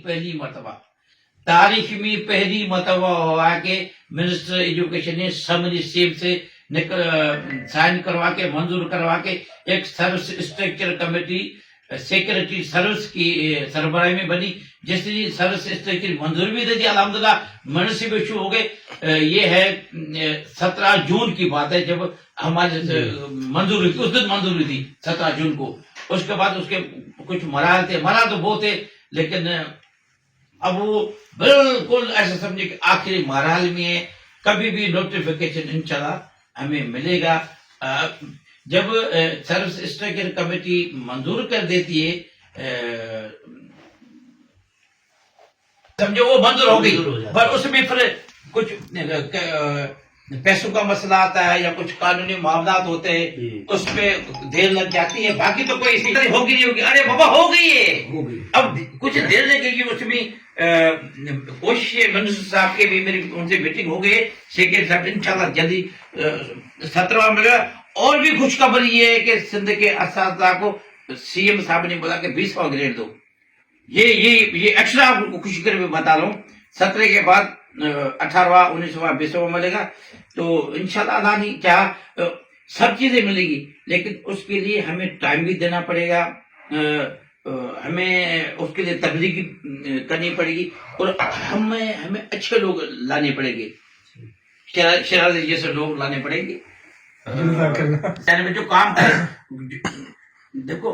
پہلی مرتبہ تاریخ میں پہلی مرتبہ ہوا کہ منسٹر ایجوکیشن نے سمری سیب سے سائن کروا کے منظور کروا کے ایک service structure committee secretary service کی سربراہی میں بنی، جس نے سروس اسٹرکچر منظور بھی دے دی، الحمدللہ منصب ایشو ہو گئے۔ یہ ہے 17 جون کی بات ہے جب ہمارے منظور ہوئی، اس دن منظور ہوئی تھی 17 جون کو۔ اس کے بعد اس کے کچھ مراحل تھے، مراحل تو بہت تھے، لیکن اب وہ بالکل ایسا سمجھے کہ آخری مراحل میں ہے۔ کبھی بھی نوٹیفیکیشن انشاءاللہ ہمیں ملے گا۔ جب سروس اسٹرکچر کمیٹی منظور کر دیتی ہے، سمجھو وہ منظور ہو گئی، پر اس میں پھر کچھ پیسوں کا مسئلہ آتا ہے یا کچھ قانونی معاملات ہوتے ہیں، اس پہ دیر لگ جاتی ہے۔ باقی تو کوئی اسی طرح ہوگی نہیں ہوگی، ارے بابا ہو گئی ہے، اب کچھ دیر لگے گی۔ اس میں کوشش ہے، منسٹر صاحب کے بھی میری ان سے میٹنگ ہو گئی، سیکرٹری صاحب انشاءاللہ جلدی 17واں ملے گا۔ اور بھی خوشخبر یہ ہے کہ سندھ کے اساتذہ کو سی ایم صاحب نے بولا کہ 20واں گریڈ دو۔ یہ ایکسٹرا آپ کو خوشی کر میں بتا رہا ہوں، 17 کے بعد 18واں 19واں 20واں ملے گا۔ تو انشاءاللہ اللہ نے چاہا سب چیزیں ملے گی، لیکن اس کے لیے ہمیں ٹائم بھی دینا پڑے گا، ہمیں اس کے لیے تبلیغ کرنی پڑے گی، اور ہمیں اچھے لوگ لانے پڑیں گے، شرازی جیسے لوگ لانے پڑیں گے۔ میں جو کام کرے، دیکھو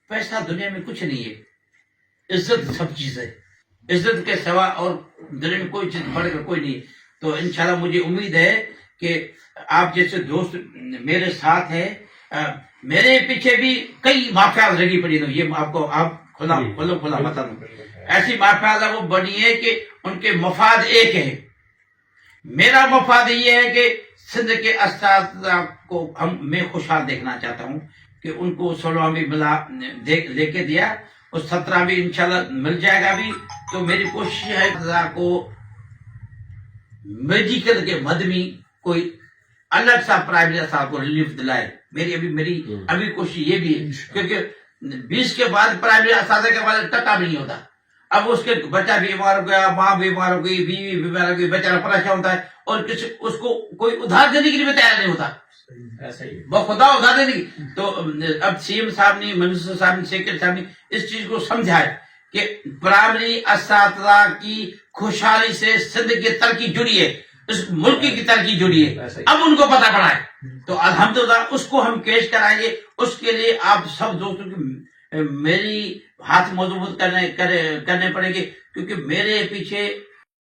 پیسہ دنیا میں کچھ نہیں ہے، عزت سب چیز ہے، عزت کے سوا اور دنیا میں کوئی چیز بڑھ کر کوئی نہیں۔ تو انشاءاللہ مجھے امید ہے کہ آپ جیسے دوست میرے ساتھ ہیں، میرے پیچھے بھی کئی مافیاز لگی پڑی، یہ آپ کو کھلا بتا دوں، ایسی مافیاز وہ بنی ہے کہ ان کے مفاد ایک ہے۔ میرا مفاد یہ ہے کہ سندھ کے اساتذہ کو میں خوشحال دیکھنا چاہتا ہوں کہ ان کو 16واں بھی ملا لے کے دیا، اور 17 بھی انشاءاللہ مل جائے گا بھی۔ تو میری کوشش ہے کو میڈیکل کے مد میں کوئی الگ سا پرائیویٹ صاحب کو ریلیف دلائے۔ میری ابھی کوشش یہ بھی ہے، کیونکہ 20 کے بعد پرائیویٹ اساتذہ کے بعد ٹکا بھی نہیں ہوتا۔ اب اس کے بچہ بیمار ہو گیا، ماں بیمار ہو گئی، بیوی بیمار ہو گئی، بیچارہ پریشان ہوتا ہے، اور اس کو کوئی ادھار دینے کے لیے بھی تیار نہیں ہوتا، بخدا ادھار دینے کی۔ تو اب سی ایم صاحب نے، منسٹر صاحب نے، سیکرٹری صاحب نے اس چیز کو سمجھا ہے کہ پرائمری اساتذہ کی خوشحالی سے سندھ کی ترقی جڑی ہے، اس ملک کی ترقی جڑی ہے، اب ان کو پتہ پڑا ہے۔ تو الحمدللہ اس کو ہم پیش کرائیں گے۔ اس کے لیے آپ سب دوستوں کی میری ہاتھ مضبوط کرنے پڑیں گے، کیونکہ میرے پیچھے